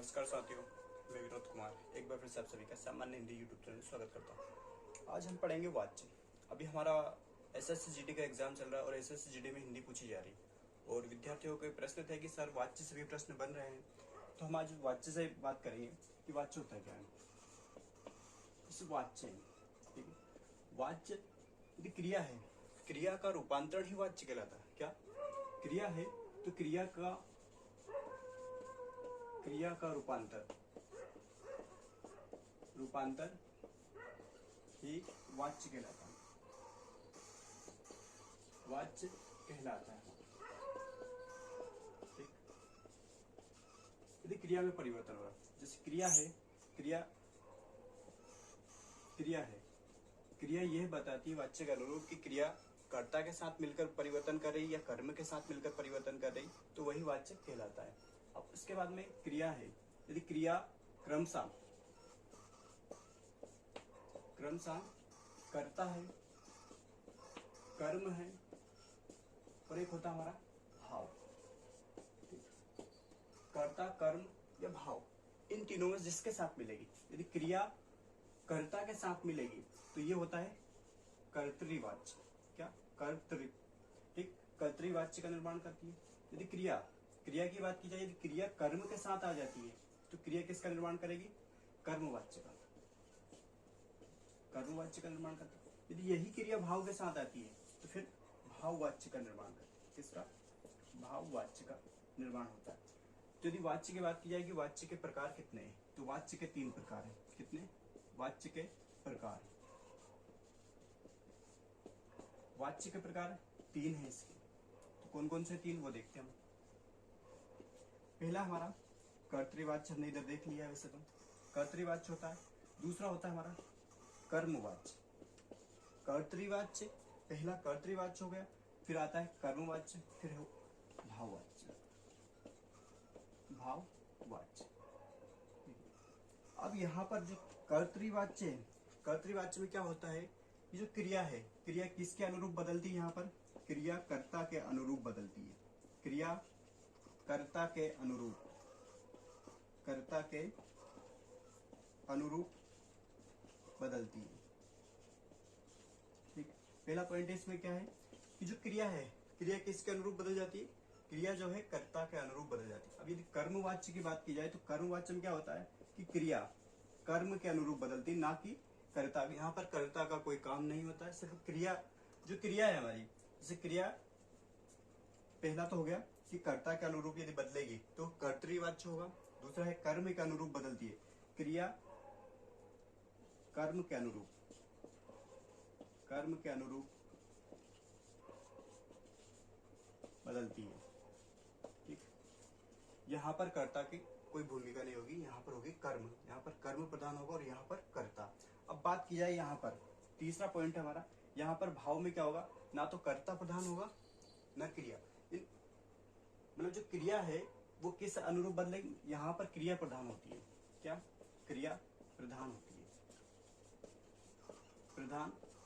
नमस्कार साथियों, मैं विनोद कुमार एक बार फिर से आप सभी का सामान्य हिंदी यूट्यूब चैनल में स्वागत करता हूँ। आज हम पढ़ेंगे वाच्य। अभी हमारा एसएससीजीडी का एग्जाम चल रहा है और एसएससीजीडी में हिंदी पूछी जा रही है और विद्यार्थियों के प्रश्न थे कि सर वाच्य से भी प्रश्न बन रहे हैं, तो हम आज वाच्य से बात करेंगे कि वाच्य होता क्या है। इस वाच्य, ठीक है, वाच्य यदि क्रिया है, क्रिया का रूपांतरण ही वाच्य कहलाता है। क्या क्रिया है तो क्रिया का रूपांतर ही वाच्य कहलाता है। वाच्य कहलाता है, ठीक। यदि क्रिया में परिवर्तन हो रहा है, जैसे क्रिया है, क्रिया यह बताती है वाच्य के अनुरूप कि क्रिया कर्ता के साथ मिलकर परिवर्तन कर रही या कर्म के साथ मिलकर परिवर्तन कर रही, तो वही वाच्य कहलाता है। अब उसके बाद में क्रिया है, यदि क्रिया क्रमशः कर्ता है, कर्म है और एक होता हमारा भाव। कर्ता, कर्म या भाव, इन तीनों में जिसके साथ मिलेगी, यदि क्रिया कर्ता के साथ मिलेगी तो ये होता है कर्तृवाच्य। क्या कर्तृ, ठीक, कर्तृवाच्य का निर्माण करती है। यदि क्रिया की बात की जाए, यदि क्रिया कर्म के साथ आ जाती है तो क्रिया किसका निर्माण करेगी? कर्मवाच्य का, कर्मवाच्य का निर्माण करती है। यदि यही क्रिया भाव के साथ आती है तो फिर भाववाच्य का निर्माण करती है। किसका? भाववाच्य का निर्माण होता है। तो यदि वाच्य की बात की जाएगी, वाच्य के प्रकार कितने हैं? तो वाच्य के 3 प्रकार हैं। कितने? वाच्य के प्रकार, वाच्य के प्रकार 3 हैं इसके। तो कौन कौन से 3 वो देखते हैं हम। पहला हमारा कर्तृवाच्य, हमने इधर देख लिया है, वैसे तो कर्तृवाच्य होता है। दूसरा होता है हमारा कर्मवाच्य। कर्तृवाच्य पहला कर्तृवाच्य हो गया, फिर आता है कर्मवाच्य, फिर हो भाववाच्य। भाववाच्य। अब यहाँ पर जो कर्तृवाच्य है, कर्तृवाच्य में क्या होता है, ये जो क्रिया है, क्रिया किसके अनुरूप बदलती है? यहाँ पर क्रिया कर्ता के अनुरूप बदलती है। क्रिया कर्ता के अनुरूप बदलती है, ठीक। पहला पॉइंट इसमें क्या है कि जो क्रिया है, क्रिया किसके अनुरूप बदल जाती है? क्रिया जो है कर्ता के अनुरूप बदल जाती है। अब यदि कर्मवाच्य की बात की जाए तो कर्मवाच्य में क्या होता है कि क्रिया कर्म के अनुरूप बदलती है, ना कि कर्ता। यहाँ पर कर्ता का कोई काम नहीं होता है, सिर्फ क्रिया, जो क्रिया है हमारी, जैसे क्रिया पहला तो हो गया कि कर्ता के अनुरूप यदि बदलेगी तो कर्तृवाच्य होगा। दूसरा है कर्म के अनुरूप बदलती है, क्रिया कर्म के अनुरूप बदलती है, ठीक। यहाँ पर कर्ता की कोई भूमिका नहीं होगी, यहाँ पर होगी कर्म, यहाँ पर कर्म प्रधान होगा और यहाँ पर कर्ता। अब बात की जाए यहाँ पर, तीसरा पॉइंट है हमारा, यहाँ पर भाव में क्या होगा, ना तो कर्ता प्रधान होगा ना क्रिया। मतलब जो क्रिया है वो किस अनुरूप बदलेगी? यहाँ पर क्रिया प्रधान होती है। क्या? क्रिया प्रधान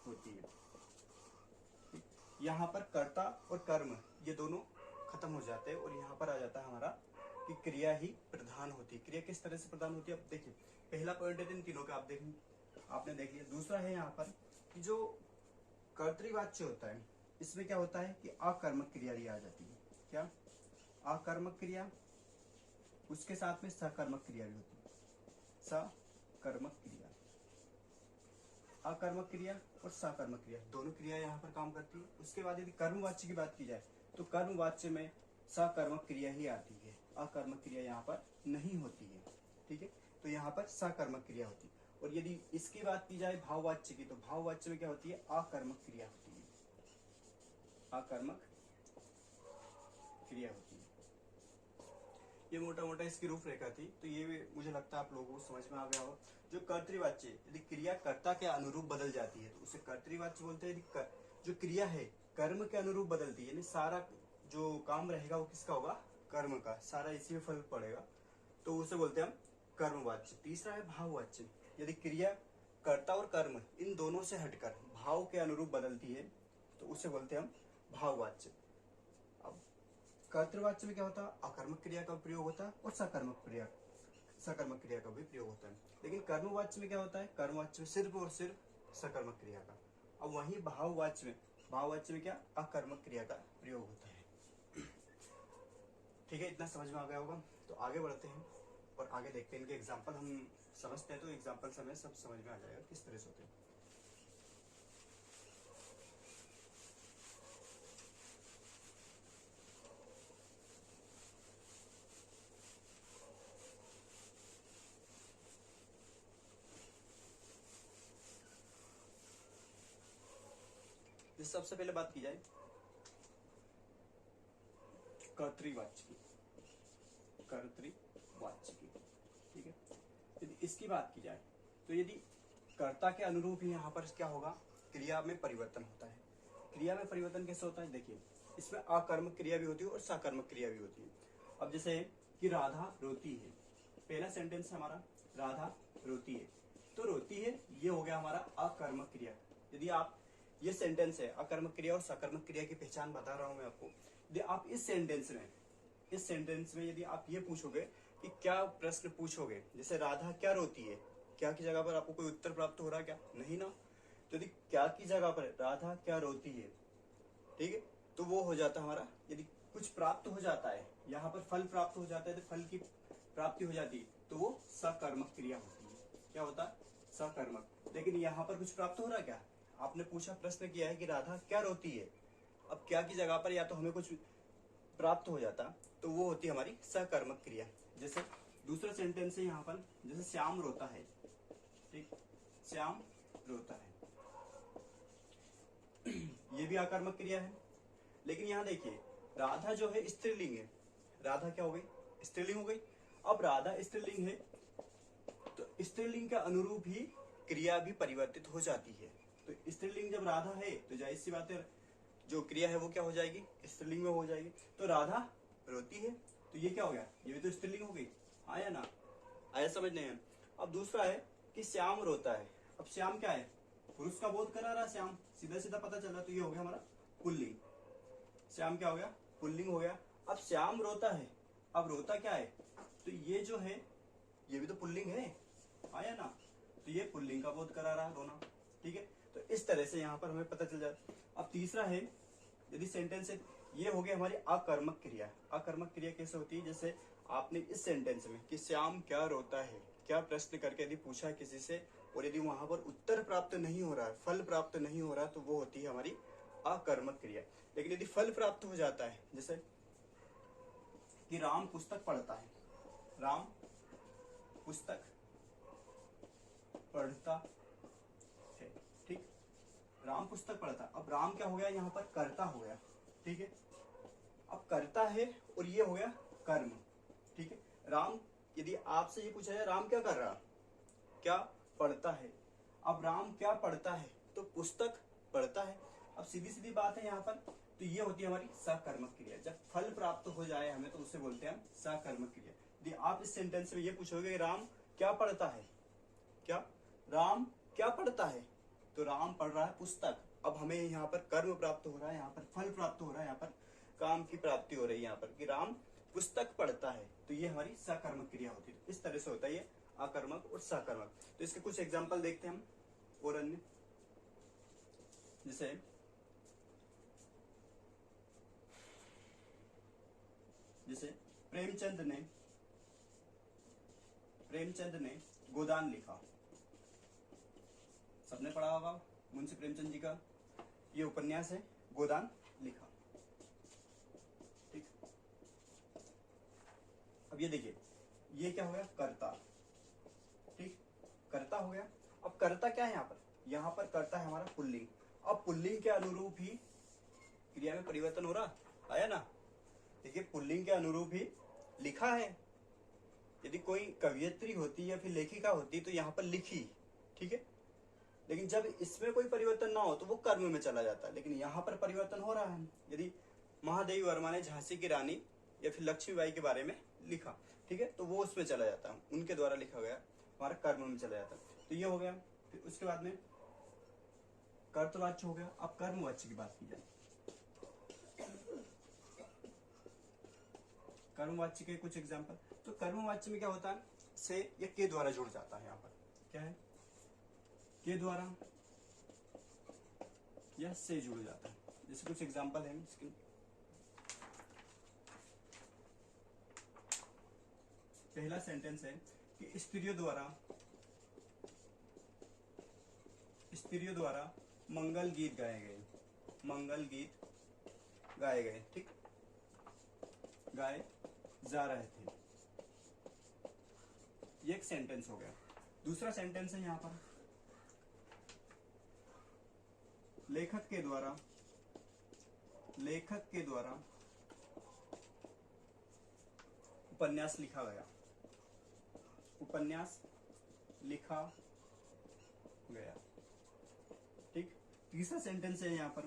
होती है, ठीक? यहाँ पर कर्ता और कर्म ये दोनों खत्म हो जाते हैं और यहाँ पर आ जाता है हमारा कि क्रिया ही प्रधान होती है। क्रिया किस तरह से प्रधान होती है? अब देखिए, पहला पॉइंट है इन तीनों का, आपने देख लिया। दूसरा है यहाँ पर कि जो कर्तृवाच्य होता है, इसमें क्या होता है कि अकर्मक क्रिया आ जाती है। क्या? अकर्मक क्रिया, उसके साथ में सकर्मक क्रिया भी होती है। सकर्मक क्रिया, अकर्मक क्रिया और सकर्मक क्रिया, दोनों क्रिया यहाँ पर काम करती है। उसके बाद यदि कर्मवाच्य की बात की जाए तो कर्मवाच्य में सकर्मक क्रिया ही आती है, अकर्मक क्रिया यहाँ पर नहीं होती है, ठीक है। तो यहाँ पर सकर्मक क्रिया होती है। और यदि इसकी बात की जाए भाववाच्य की, तो भाववाच्य में क्या होती है? अकर्मक क्रिया होती है, अकर्मक क्रिया होती है। ये मोटा मोटा इसकी रूपरेखा थी, तो ये मुझे लगता है आप लोगों को समझ में आ गया हो। जो कर्तृवाच्य, यदि क्रिया कर्ता के अनुरूप बदल जाती है तो उसे कर्तृवाच्य बोलते हैं। यदि जो क्रिया है कर्म के अनुरूप बदलती है, यानी सारा जो काम रहेगा वो किसका होगा? कर्म का, सारा इसी में फल पड़ेगा, तो उसे बोलते हैं हम कर्मवाच्य। तीसरा है भाववाच्य, यदि क्रिया कर्ता और कर्म इन दोनों से हटकर भाव के अनुरूप बदलती है तो उसे बोलते हैं हम भाववाच्य। अब कर्तृवाच्य में क्या होता है? अकर्मक क्रिया का प्रयोग होता है और सकर्मक क्रिया सकर्मक क्रिया का भी प्रयोग होता है। लेकिन कर्मवाच्य में क्या होता है, कर्मवाच्य में सिर्फ और सिर्फ सकर्मक क्रिया का। अब वहीं भाववाच्य में क्या, अकर्मक क्रिया का प्रयोग होता है। ठीक है, इतना समझ में आ गया होगा। तो आगे बढ़ते हैं और आगे देखते हैं इनके एग्जाम्पल। हम समझते हैं तो एग्जाम्पल से हमें सब समझ में आ जाएगा किस तरह से होते हैं। सबसे पहले बात की जाए कर्तृवाच्य की, ठीक है। यदि इसकी बात की जाए तो यदि कर्ता के अनुरूप ही यहाँ पर क्या होगा, क्रिया में परिवर्तन होता है। क्रिया में परिवर्तन कैसे होता है, देखिए इसमें अकर्मक क्रिया भी होती है और सकर्मक क्रिया भी होती है। अब जैसे कि राधा रोती है, पहला सेंटेंस है हमारा राधा रोती है, तो रोती है ये हो गया हमारा अकर्मक क्रिया। यदि आप ये सेंटेंस है, अकर्मक क्रिया और सकर्मक क्रिया की पहचान बता रहा हूं मैं आपको। यदि आप इस सेंटेंस में यदि आप ये पूछोगे कि क्या प्रश्न पूछोगे, जैसे राधा क्या रोती है, क्या की जगह पर आपको कोई उत्तर प्राप्त हो रहा है क्या, नहीं ना। तो यदि क्या की जगह पर राधा क्या रोती है, ठीक है, तो वो हो जाता हमारा, यदि कुछ प्राप्त हो जाता है यहाँ पर फल प्राप्त हो जाता है, तो फल की प्राप्ति हो जाती है, तो वो सकर्मक क्रिया होती है। क्या होता है, सकर्मक। लेकिन यहाँ पर कुछ प्राप्त हो रहा है क्या, आपने पूछा, प्रश्न किया है कि राधा क्या रोती है, अब क्या की जगह पर या तो हमें कुछ प्राप्त हो जाता, तो वो होती है हमारी सकर्मक क्रिया। जैसे दूसरा सेंटेंस है यहाँ पर, जैसे श्याम रोता है, ठीक, श्याम रोता है, ये भी अकर्मक क्रिया है। लेकिन यहाँ देखिए राधा जो है स्त्रीलिंग है, राधा क्या हो गई, स्त्रीलिंग हो गई। अब राधा स्त्रीलिंग है तो स्त्रीलिंग के अनुरूप ही क्रिया भी परिवर्तित हो जाती है। तो स्त्रीलिंग जब राधा है तो जाहिर सी बात है जो क्रिया है वो क्या हो जाएगी, स्त्रीलिंग में हो जाएगी। तो राधा रोती है तो ये क्या हो गया, ये भी तो स्त्रीलिंग हो गई, आया ना, आया समझने हैं। अब दूसरा है कि श्याम रोता है, अब श्याम क्या है, पुरुष का बोध करा रहा श्याम, सीधा सीधा पता चला, तो ये हो गया हमारा पुल्लिंग। श्याम क्या हो गया, पुल्लिंग हो गया। अब श्याम रोता है, अब रोता क्या है, तो ये जो है ये भी तो पुल्लिंग है, आया ना, तो ये पुल्लिंग का बोध करा रहा है रोना, ठीक है। तो इस तरह से यहाँ पर हमें पता चल जाता। अब तीसरा है, यदि सेंटेंस है, ये हो गया हमारी अकर्मक क्रिया। अकर्मक क्रिया कैसे होती है, जैसे आपने इस सेंटेंस में कि श्याम क्या रोता है, क्या प्रश्न करके यदि पूछा किसी से और यदि वहां पर उत्तर प्राप्त नहीं हो रहा है, फल प्राप्त नहीं हो रहा, तो वो होती है हमारी अकर्मक क्रिया। लेकिन यदि फल प्राप्त हो जाता है, जैसे कि राम पुस्तक पढ़ता है, राम पुस्तक पढ़ता है, ठीक, राम पुस्तक पढ़ता। अब राम क्या हो गया, यहाँ पर कर्ता हो गया, ठीक है। अब कर्ता है और ये हो गया कर्म, ठीक है। राम, यदि आपसे ये पूछा जाए राम क्या कर रहा, क्या पढ़ता है। अब राम क्या पढ़ता है, तो पुस्तक पढ़ता है। अब सीधी सीधी बात है यहाँ पर, तो ये होती है हमारी सकर्मक क्रिया। जब फल प्राप्त हो जाए हमें, तो उसे बोलते हैं हम सकर्मक क्रिया। यदि आप इस सेंटेंस में ये पूछोगे राम क्या पढ़ता है, क्या राम क्या पढ़ता है, तो राम पढ़ रहा है पुस्तक। अब हमें यहाँ पर कर्म प्राप्त हो रहा है, यहाँ पर फल प्राप्त हो रहा है, यहाँ पर काम की प्राप्ति हो रही है यहाँ पर कि राम पुस्तक पढ़ता है, तो ये हमारी सकर्मक क्रिया होती है। इस तरह से होता है ये अकर्मक और सकर्मक। तो इसके कुछ एग्जाम्पल देखते हैं हम और अन्य, जैसे प्रेमचंद ने गोदान लिखा, सबने पढ़ा होगा मुंशी प्रेमचंद जी का ये उपन्यास है गोदान लिखा, ठीक। अब ये देखिए ये क्या हो गया, कर्ता, ठीक, कर्ता हो गया। अब कर्ता क्या है यहाँ पर कर्ता है हमारा पुल्लिंग। अब पुल्लिंग के अनुरूप ही क्रिया में परिवर्तन हो रहा, आया ना। देखिए पुल्लिंग के अनुरूप ही लिखा है, यदि कोई कवियत्री होती या फिर लेखिका होती तो यहाँ पर लिखी, ठीक है। लेकिन जब इसमें कोई परिवर्तन ना हो तो वो कर्म में चला जाता है, लेकिन यहाँ पर परिवर्तन हो रहा है। यदि महादेवी वर्मा ने झांसी की रानी या फिर लक्ष्मीबाई के बारे में लिखा, ठीक है, तो वो उसमें चला जाता है, उनके द्वारा लिखा गया हमारा कर्म में चला जाता है। तो ये हो गया। फिर उसके बाद में कर्तवाच्य हो गया। अब कर्मवाच्य की बात की जाए, कर्मवाच्य के कुछ एग्जाम्पल। तो कर्मवाच्य में क्या होता है, से या के द्वारा जुड़ जाता है। यहाँ पर क्या है, के द्वारा या से जुड़ जाता है। जैसे कुछ एग्जांपल है इसके, पहला सेंटेंस है कि स्त्रियों द्वारा मंगल गीत गाए गए, मंगल गीत गाए गए, ठीक, गाए जा रहे थे। ये एक सेंटेंस हो गया। दूसरा सेंटेंस है यहाँ पर, लेखक के द्वारा उपन्यास लिखा गया, उपन्यास लिखा गया, ठीक। तीसरा सेंटेंस है यहाँ पर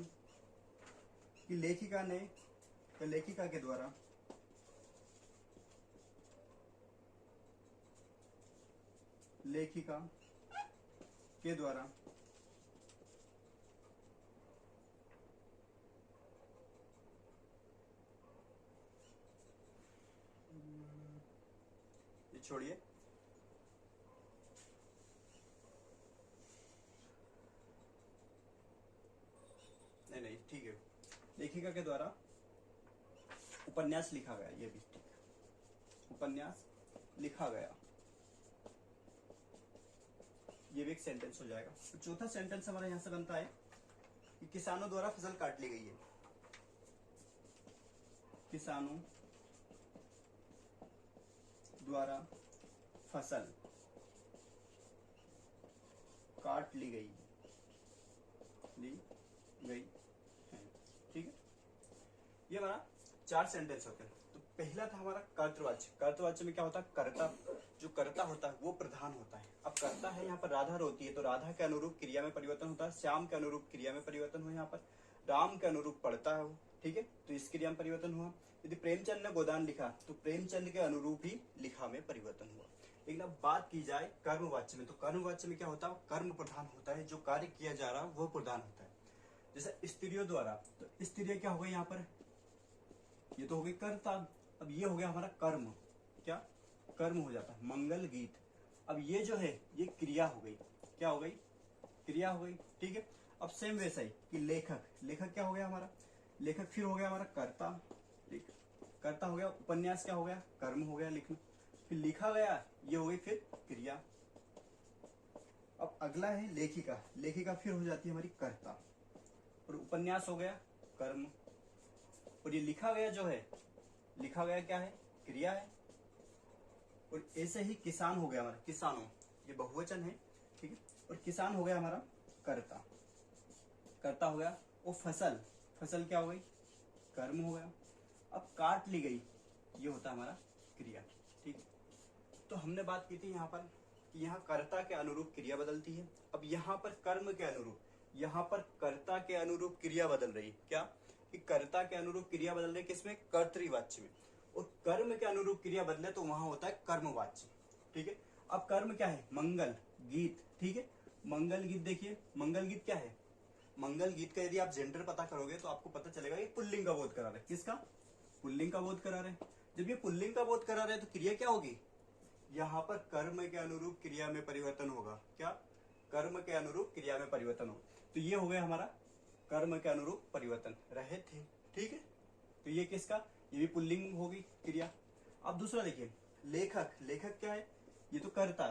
कि लेखिका के द्वारा ये छोड़िए, नहीं ठीक है, लेखिका के द्वारा उपन्यास लिखा गया, ये भी ठीक, उपन्यास लिखा गया, ये भी एक सेंटेंस हो जाएगा। तो चौथा सेंटेंस हमारा यहां से बनता है कि किसानों द्वारा फसल काट ली गई है, किसानों द्वारा फसल काट ली गई है, ठीक है। ये हमारा 4 सेंटेंस होते हैं। तो पहला था हमारा कर्तवाच्य। कर्तवाच्य में क्या होता है, कर्ता, जो कर्ता होता है वो प्रधान होता है। अब कर्ता है यहाँ पर राधा रोती है, तो राधा के अनुरूप क्रिया में परिवर्तन होता है, श्याम के अनुरूप क्रिया में परिवर्तन हुआ, यहाँ पर राम के अनुरूप पढ़ता है वो, ठीक है, तो इस क्रिया में परिवर्तन हुआ। यदि प्रेमचंद ने गोदान लिखा तो प्रेमचंद के अनुरूप ही लिखा में परिवर्तन हुआ। लेकिन अब बात की जाए कर्मवाच्य में, तो कर्मवाच्य में क्या होता है, कर्म प्रधान होता है, जो कार्य किया जा रहा है वो प्रधान होता है। जैसे स्त्रियों द्वारा, तो स्त्रियां क्या हो गई यहाँ पर, ये तो हो गई कर्ता। अब ये हो गया हमारा कर्म, क्या कर्म हो जाता है, मंगल गीत। अब ये जो है ये क्रिया हो गई, क्या हो गई, क्रिया हो गई, ठीक है। अब सेम वैसा ही कि लेखक, लेखक क्या हो गया हमारा, लेखक फिर हो गया हमारा कर्ता, ठीक, कर्ता हो गया। उपन्यास क्या हो गया, कर्म हो गया लिखना, फिर लिखा गया, ये हो गई फिर क्रिया। अब अगला है लेखिका, लेखिका फिर हो जाती है हमारी कर्ता, और उपन्यास हो गया कर्म, और ये लिखा गया जो है, लिखा गया क्या है, क्रिया है। और ऐसे ही किसान हो गया हमारा, किसानों, ये बहुवचन है, ठीक है, और किसान हो गया हमारा कर्ता, कर्ता हो गया। वो फसल, फसल क्या हो गई, कर्म हो गया। अब काट ली गई, ये होता है हमारा क्रिया, ठीक है। तो हमने बात की थी यहाँ पर कि यहाँ कर्ता के अनुरूप क्रिया बदलती है। अब यहाँ पर कर्म के अनुरूप, यहाँ पर कर्ता के अनुरूप क्रिया बदल रही है, क्या कि कर्ता के अनुरूप क्रिया बदल रही है, किसमें, कर्तृवाच्य में। और कर्म के अनुरूप क्रिया बदले तो वहां होता है कर्मवाच्य, ठीक है। अब कर्म क्या है, मंगल गीत, ठीक है। मंगल गीत देखिए, मंगल गीत क्या है, मंगल गीत का यदि आप जेंडर पता करोगे तो आपको पता चलेगा ये पुल्लिंग का बोध करा रहे, किसका, पुल्लिंग का बोध करा रहे। जब ये पुल्लिंग का बोध करा रहे तो क्रिया क्या होगी, यहाँ पर कर्म के अनुरूप क्रिया में परिवर्तन होगा, क्या, कर्म के अनुरूप क्रिया में परिवर्तन होगा। तो ये हो गया हमारा कर्म के अनुरूप परिवर्तन रहे थे, ठीक है। तो ये किसका, ये भी पुल्लिंग होगी क्रिया। अब दूसरा देखिए, लेखक, लेखक क्या है, ये तो कर्ता,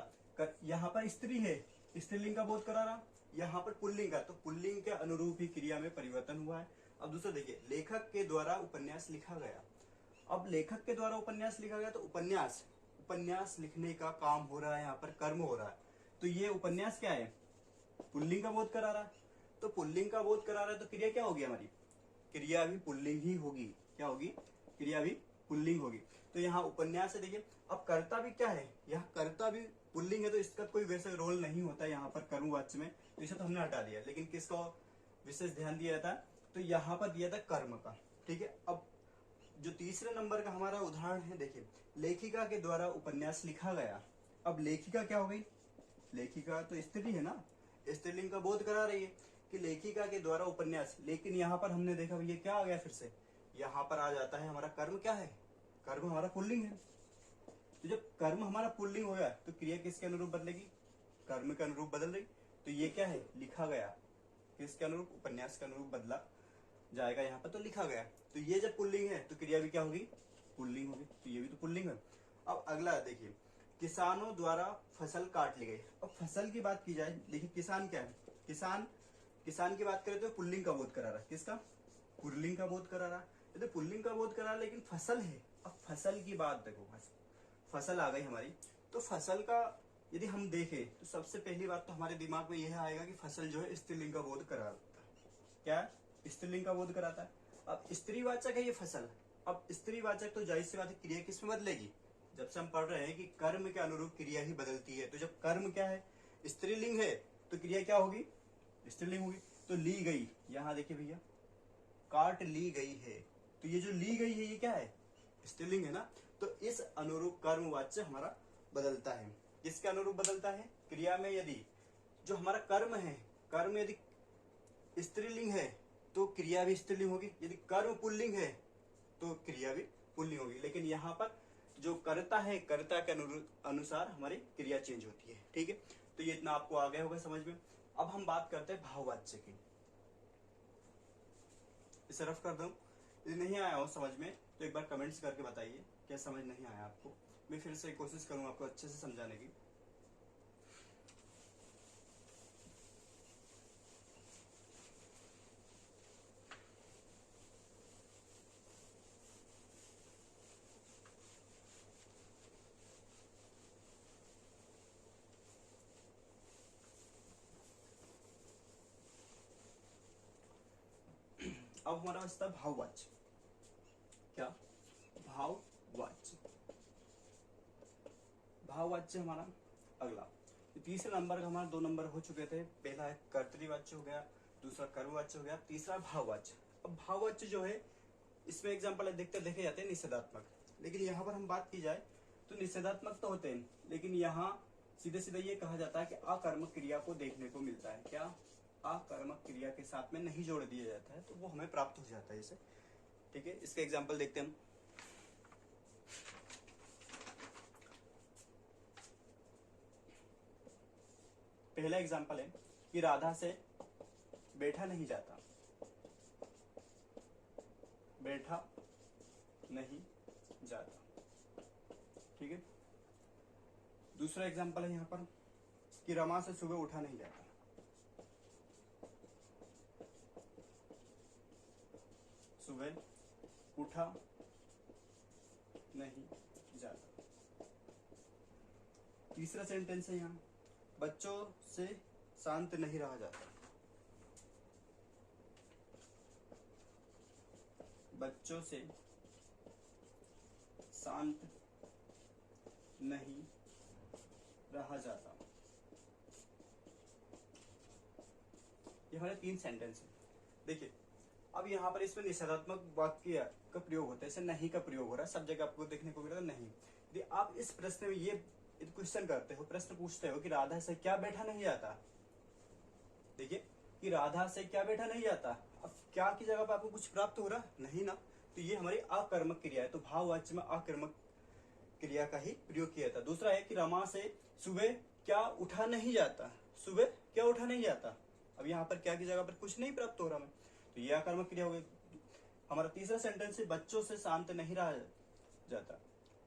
यहाँ पर स्त्री है, स्त्रीलिंग का बोध करा रहा, यहाँ पर पुल्लिंग का, तो पुल्लिंग के अनुरूप ही क्रिया में परिवर्तन हुआ है। अब दूसरा देखिए, लेखक के द्वारा उपन्यास लिखा गया। अब लेखक के द्वारा उपन्यास लिखा गया तो उपन्यास, उपन्यास लिखने का काम हो रहा है, यहाँ पर कर्म हो रहा है। तो ये उपन्यास क्या है, पुल्लिंग का बोध करा रहा है। तो पुल्लिंग का बोध करा रहा है तो क्रिया क्या होगी हमारी, क्रिया भी पुल्लिंग ही होगी, क्या होगी, क्रिया भी पुल्लिंग होगी। तो यहाँ उपन्यास है, देखिए। अब कर्ता भी क्या है, यहाँ कर्ता भी पुल्लिंग है, तो इसका कोई वैसा रोल नहीं होता यहाँ पर कर्मवाच्य में, तो इसे तो हमने हटा दिया। लेकिन किसका विशेष ध्यान दिया था, तो यहाँ पर दिया था कर्म का, ठीक है। अब जो तीसरे नंबर का हमारा उदाहरण है, देखिए, लेखिका के द्वारा उपन्यास लिखा गया। अब लेखिका क्या हो गई, लेखिका तो स्त्री है ना, स्त्रीलिंग का बोध करा रही है कि लेखिका के द्वारा उपन्यास। लेकिन यहाँ पर हमने देखा ये क्या आ गया, फिर से यहाँ पर आ जाता है हमारा कर्म, क्या है, कर्म हमारा पुल्लिंग है, तो जब कर्म हमारा पुल्लिंग हो गया तो क्रिया किसके अनुरूप बदलेगी? कर्म के अनुरूप बदल रही। तो ये क्या है? लिखा गया। किसके अनुरूप? उपन्यास के अनुरूप बदला जाएगा यहाँ पर, तो लिखा गया। तो ये जब पुल्लिंग है तो क्रिया भी क्या होगी? पुल्लिंग होगी। तो ये भी तो पुल्लिंग है। अब अगला देखिए, किसानों द्वारा फसल काट ली गई। अब फसल की बात की जाए, देखिए किसान क्या है? किसान की बात करें तो पुल्लिंग का बोध करा रहा है। किसका? पुल्लिंग का बोध करा रहा है। ये तो पुल्लिंग का बोध करा रहा है, लेकिन फसल है। अब फसल की बात देखो, फसल आ गई हमारी। तो फसल का यदि हम देखें तो सबसे पहली बात तो हमारे दिमाग में यह आएगा कि फसल जो है स्त्रीलिंग का बोध कराता है। क्या? स्त्रीलिंग का बोध कराता है। अब स्त्रीवाचक है ये फसल। अब स्त्रीवाचक तो जाहिर सी बात है क्रिया किस में बदलेगी? जब से हम पढ़ रहे हैं कि कर्म के अनुरूप क्रिया ही बदलती है, तो जब कर्म क्या है? स्त्रीलिंग है, तो क्रिया क्या होगी? स्त्रीलिंग होगी। तो ली गई, यहां देखिए भैया, काट ली गई है। तो ये जो ली गई है ये क्या है? स्त्रीलिंग है ना। तो इस अनुरूप कर्मवाच्य हमारा बदलता है। किसके अनुरूप बदलता है? क्रिया में यदि जो हमारा कर्म है, कर्म यदि स्त्रीलिंग है तो क्रिया भी स्त्रीलिंग होगी। यदि कर्म पुल्लिंग है तो क्रिया भी पुल्लिंग होगी। लेकिन यहाँ पर जो कर्ता है, कर्ता के अनुसार हमारी क्रिया चेंज होती है। ठीक है, तो ये इतना आपको आ गया होगा समझ में। अब हम बात करते हैं भाववाच्य की। इसे रफ कर दूं, यदि नहीं आया हो समझ में तो एक बार कमेंट्स करके बताइए क्या समझ नहीं आया आपको। मैं फिर से कोशिश करूंगा आपको अच्छे से समझाने की। अब हमारा बचता है भाववाच्य। क्या? भाववाच्य। भाववाच्य हमारा अगला, तीसरे नंबर का हमारा 2 नंबर हो चुके थे। पहला है कर्तृवाच्य हो गया, दूसरा कर्मवाच्य हो गया, तीसरा भाववाच्य। अब भाववाच्य जो है इसमें एग्जाम्पल देखे जाते हैं निषेधात्मक। लेकिन यहाँ पर हम बात की जाए तो निषेधात्मक तो होते हैं, लेकिन यहाँ सीधे सीधे ये कहा जाता है कि अकर्मक क्रिया को देखने को मिलता है। क्या? अकर्मक क्रिया के साथ में नहीं जोड़ दिया जाता है, तो वो हमें प्राप्त हो जाता है इसे। ठीक है, इसका एग्जाम्पल देखते हैं हम। पहला एग्जाम्पल है कि राधा से बैठा नहीं जाता। बैठा नहीं जाता। ठीक है। दूसरा एग्जाम्पल है यहाँ पर कि रमा से सुबह उठा नहीं जाता। सुबह उठा नहीं जाता। तीसरा सेंटेंस है यहाँ, बच्चों से शांत नहीं रहा जाता। बच्चों से शांत नहीं रहा जाता। ये हमारे 3 सेंटेंस है। देखिए, अब यहाँ पर इसमें निषेधात्मक वाक्य का प्रयोग होता है, ऐसे नहीं का प्रयोग हो रहा है। सब जगह आपको देखने को मिलेगा नहीं। यदि आप इस प्रश्न में ये क्वेश्चन करते हो, प्रश्न पूछते हो कि राधा से क्या बैठा नहीं जाता, देखिए कि राधा से क्या बैठा नहीं जाता, अब क्या की जगह पर आपको कुछ प्राप्त हो रहा नहीं ना। तो ये हमारी अकर्मक क्रिया है। तो भाववाच्य में अकर्मक क्रिया का ही प्रयोग किया था। दूसरा है कि रमा से सुबह क्या उठा नहीं जाता। सुबह क्या उठा नहीं जाता, अब यहाँ पर क्या की जगह पर कुछ नहीं प्राप्त हो रहा हमें, तो ये अकर्मक क्रिया हो गई। हमारा तीसरा सेंटेंस है बच्चों से शांत नहीं रहा जाता।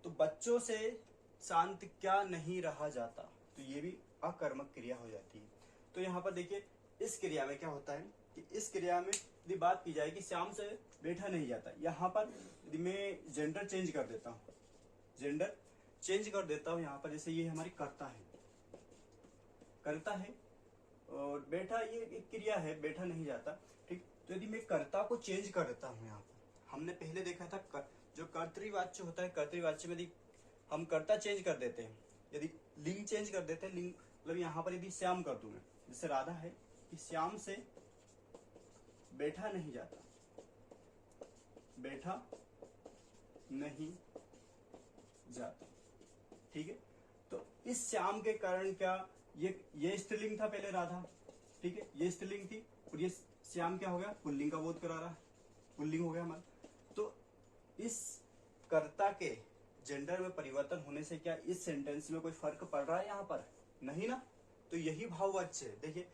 तो बच्चों से शांत क्या नहीं रहा जाता, तो ये भी अकर्मक क्रिया हो जाती है। तो यहाँ पर देखिए इस क्रिया में क्या होता है कि इस क्रिया में यदि बात की जाए कि श्याम से बैठा नहीं जाता, यहाँ पर यदि मैं जेंडर चेंज कर देता हूँ, जेंडर चेंज कर देता हूँ यहाँ पर, जैसे ये हमारी कर्ता है, कर्ता है और बैठा ये एक क्रिया है, बैठा नहीं जाता। ठीक, तो यदि मैं कर्ता को चेंज कर देता हूँ, यहाँ पर हमने पहले देखा था जो कर्तृवाच्य होता है, कर्तृवाच्य में यदि हम कर्ता चेंज कर देते हैं, यदि लिंग चेंज कर देते हैं, लिंग मतलब यहाँ पर यदि श्याम कर दूं मैं, जैसे राधा है कि श्याम से बैठा नहीं जाता, बैठा नहीं जाता। ठीक है, तो इस श्याम के कारण क्या, ये स्त्रीलिंग था पहले राधा, ठीक है, ये स्त्रीलिंग थी और ये श्याम क्या हो गया, पुल्लिंग का बोध करा रहा है, पुल्लिंग हो गया हमारा। तो इस कर्ता के जेंडर में परिवर्तन होने से क्या इस सेंटेंस में कोई फर्क पड़ रहा है यहाँ पर? नहीं ना। तो यही भाववाच्य है। देखिए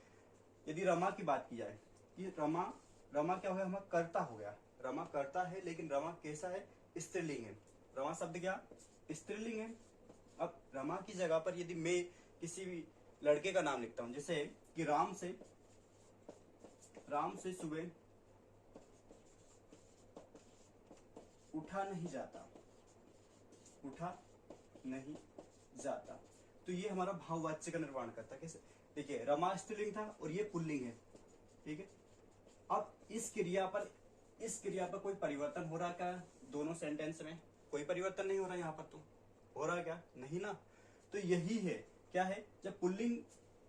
यदि रमा की बात की जाए कि रमा रमा क्या हो गया, हमारा कर्ता हो गया। रमा कर्ता है लेकिन रमा कैसा है? स्त्रीलिंग है। रमा शब्द क्या? स्त्रीलिंग है। अब रमा की जगह पर यदि मैं किसी भी लड़के का नाम लिखता हूं, जैसे कि राम से सुबह उठा नहीं जाता, उठा नहीं जाता, तो ये हमारा भाववाच्य का निर्माण करता है। कैसे? देखिए रमा स्त्रीलिंग था और ये पुल्लिंग है, ठीक है। अब इस क्रिया पर कोई परिवर्तन हो रहा क्या दोनों सेंटेंस में? कोई परिवर्तन नहीं हो रहा यहाँ पर। तो हो रहा क्या? नहीं ना। तो यही है, क्या है, जब पुल्लिंग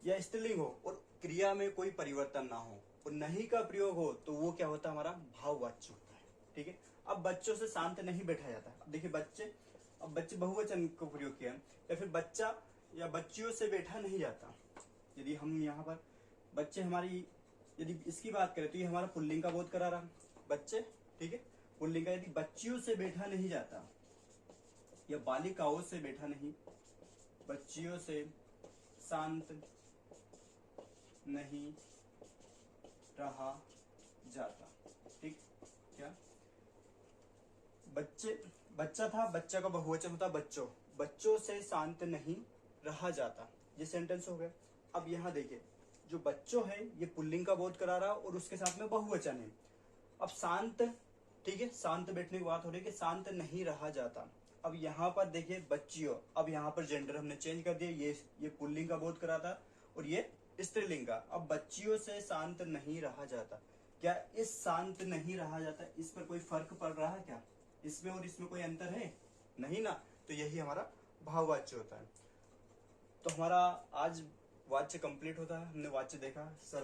या स्त्रीलिंग हो और क्रिया में कोई परिवर्तन ना हो और नहीं का प्रयोग हो तो वो क्या होता है? हमारा भाववाच्य होता है, ठीक है। अब बच्चों से शांत नहीं बैठा जाता। अब देखिए बच्चे बहुवचन को प्रयोग किया, या फिर बच्चा या बच्चियों से बैठा नहीं जाता। यदि हम यहाँ पर बच्चे हमारी यदि इसकी बात करें तो ये हमारा पुल्लिंग का बोध करा रहा, बच्चे, ठीक है। पुल्लिंग का यदि बच्चियों से बैठा नहीं जाता या बालिकाओं से बैठा नहीं, बच्चियों से शांत नहीं रहा जाता, ठीक। क्या बच्चा था, बच्चा का बहुवचन होता बच्चों से शांत नहीं रहा जाता, ये सेंटेंस हो गया। अब यहाँ देखिए जो बच्चों है ये पुल्लिंग का बोध करा रहा और उसके साथ में बहुवचन है। अब शांत, ठीक है, शांत बैठने की बात हो रही है कि शांत नहीं रहा जाता। अब यहाँ पर देखिए बच्चियों, अब यहाँ पर जेंडर हमने चेंज कर दिया, ये पुल्लिंग का बोध कराता और ये स्त्रीलिंग का। अब बच्चियों से शांत नहीं रहा जाता, क्या इस शांत नहीं रहा जाता इस पर कोई फर्क पड़ रहा है क्या? इसमें और इसमें कोई अंतर है? नहीं ना। तो यही हमारा भाववाच्य होता है। तो हमारा आज वाच्य कंप्लीट होता है। हमने वाच्य देखा, सरल